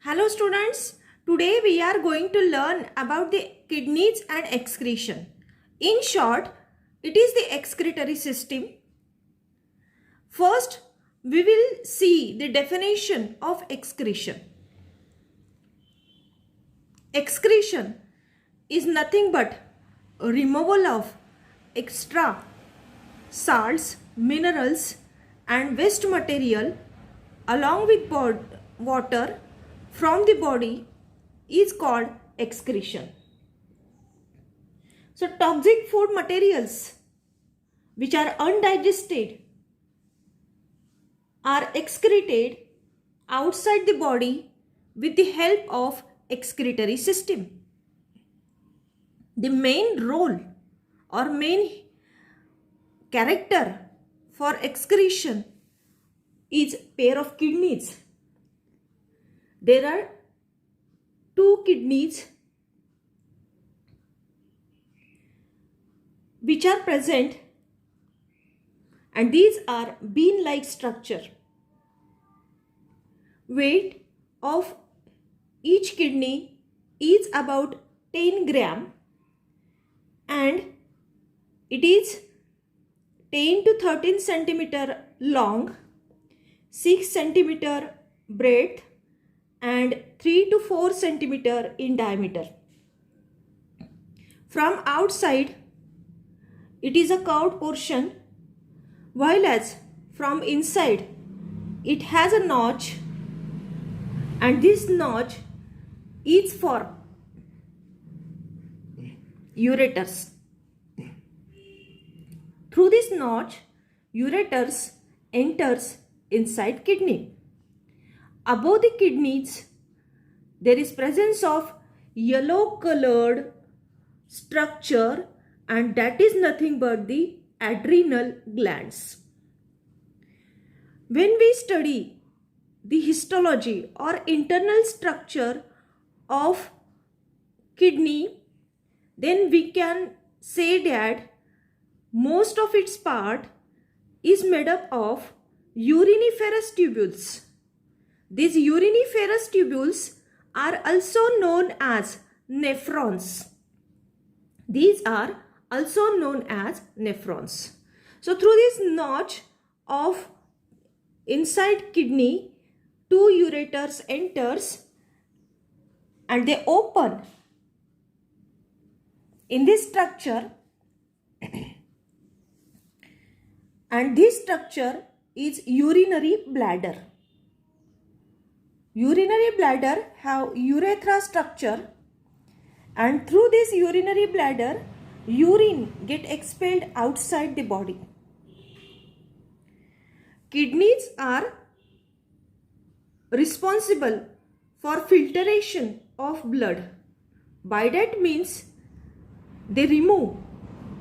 Hello students, today we are going to learn about the kidneys and excretion. In short, it is the excretory system. First, we will see the definition of excretion. Excretion is nothing but removal of extra salts, minerals and waste material along with water from the body is called excretion. So toxic food materials which are undigested are excreted outside the body with the help of excretory system. The main role or main character for excretion is pair of kidneys. There are two kidneys which are present, and these are bean-like structure. Weight of each kidney is about 10 gram and it is 10 to 13 centimeter long, 6 centimeter breadth and 3 to 4 centimeter in diameter. From outside, it is a curved portion, while as from inside, it has a notch, and this notch is for ureters. Through this notch, ureters enters inside kidney. Above the kidneys, there is presence of yellow colored structure, and that is nothing but the adrenal glands. When we study the histology or internal structure of kidney, then we can say that most of its part is made up of uriniferous tubules. These uriniferous tubules are also known as nephrons. These are also known as nephrons. So through this notch of inside kidney, two ureters enters and they open in this structure, and this structure is urinary bladder. Urinary bladder have urethra structure, and through this urinary bladder, urine get expelled outside the body. Kidneys are responsible for filtration of blood. By that means, they remove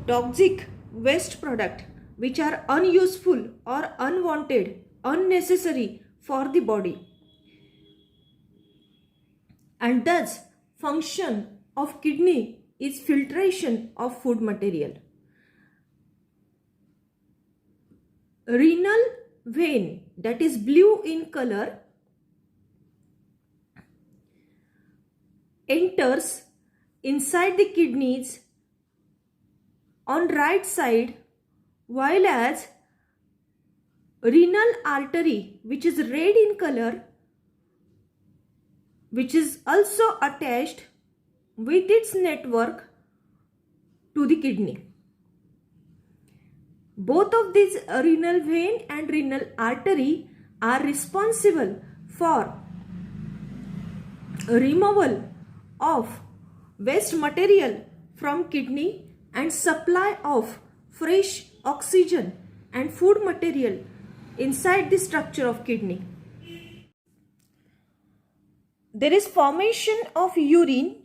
toxic waste product which are unuseful or unwanted, unnecessary for the body. And thus, function of kidney is filtration of food material. Renal vein, that is blue in color, enters inside the kidneys on right side, while as renal artery, which is red in color, which is also attached with its network to the kidney. Both of these renal vein and renal artery are responsible for removal of waste material from kidney and supply of fresh oxygen and food material inside the structure of kidney. There is formation of urine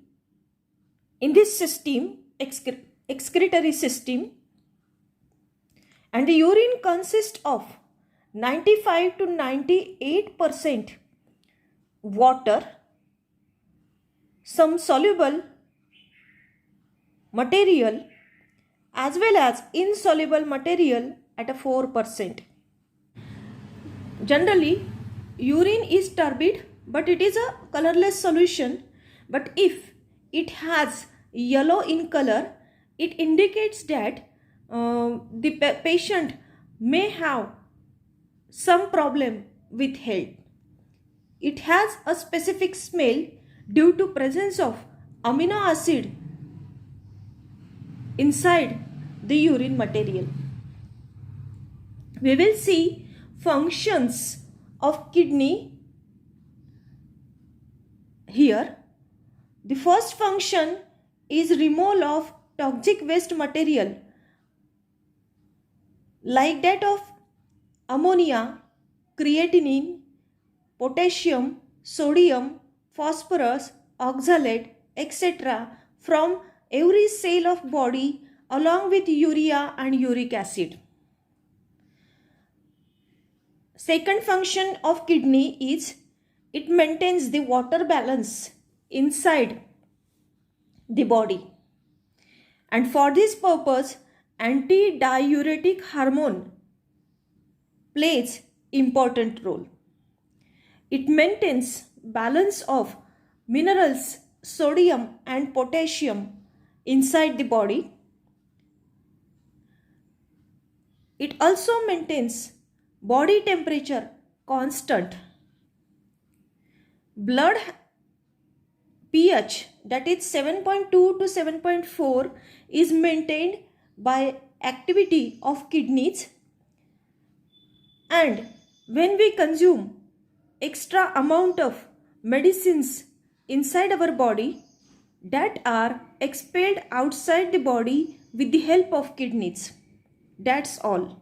in this system, excretory system, and the urine consists of 95 to 98% water, some soluble material as well as insoluble material at a 4%. Generally, urine is turbid but it is a colorless solution. But if it has yellow in color, it indicates that the patient may have some problem with health. It has a specific smell due to presence of amino acid inside the urine material. We will see functions of kidney here. The first function is removal of toxic waste material like that of ammonia, creatinine, potassium, sodium, phosphorus, oxalate, etc. from every cell of body along with urea and uric acid. Second function of kidney is it maintains the water balance inside the body. And for this purpose, antidiuretic hormone plays important role. It maintains balance of minerals, sodium and potassium inside the body. It also maintains body temperature constant. Blood pH, that is 7.2 to 7.4, is maintained by activity of kidneys. And when we consume extra amount of medicines inside our body, that are expelled outside the body with the help of kidneys. That's all.